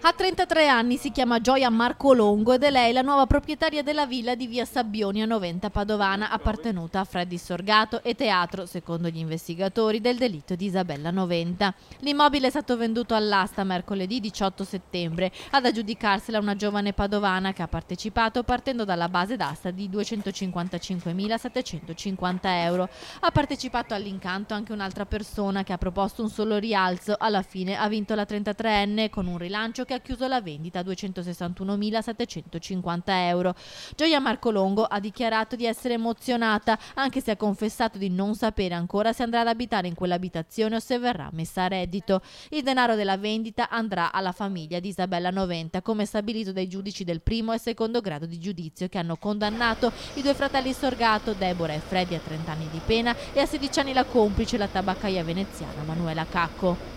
A 33 anni si chiama Gioia Marcolongo ed è lei la nuova proprietaria della villa di via Sabbioni a Noventa Padovana, appartenuta a Freddy Sorgato e teatro, secondo gli investigatori, del delitto di Isabella Noventa. L'immobile è stato venduto all'asta mercoledì 18 settembre. Ad aggiudicarsela una giovane padovana che ha partecipato partendo dalla base d'asta di 255.750 euro. Ha partecipato all'incanto anche un'altra persona che ha proposto un solo rialzo. Alla fine ha vinto la 33enne con un rilancio che ha chiuso la vendita a 261.750 euro. Gioia Marcolongo ha dichiarato di essere emozionata, anche se ha confessato di non sapere ancora se andrà ad abitare in quell'abitazione o se verrà messa a reddito. Il denaro della vendita andrà alla famiglia di Isabella Noventa, come stabilito dai giudici del primo e secondo grado di giudizio, che hanno condannato i due fratelli Sorgato, Deborah e Freddy, a 30 anni di pena e a 16 anni la complice, la tabaccaia veneziana Manuela Cacco.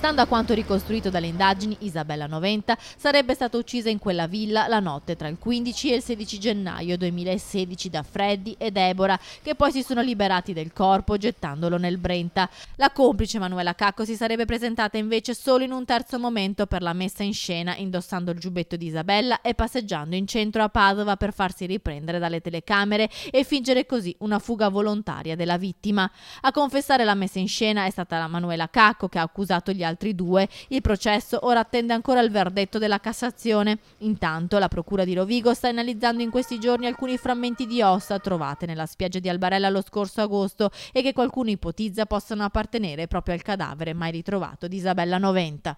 Stando a quanto ricostruito dalle indagini, Isabella Noventa sarebbe stata uccisa in quella villa la notte tra il 15 e il 16 gennaio 2016 da Freddy e Deborah, che poi si sono liberati del corpo gettandolo nel Brenta. La complice Manuela Cacco si sarebbe presentata invece solo in un terzo momento per la messa in scena, indossando il giubbetto di Isabella e passeggiando in centro a Padova per farsi riprendere dalle telecamere e fingere così una fuga volontaria della vittima. A confessare la messa in scena è stata la Manuela Cacco, che ha accusato gli altri due. Il processo ora attende ancora il verdetto della Cassazione. Intanto la procura di Rovigo sta analizzando in questi giorni alcuni frammenti di ossa trovate nella spiaggia di Albarella lo scorso agosto e che qualcuno ipotizza possano appartenere proprio al cadavere mai ritrovato di Isabella Noventa.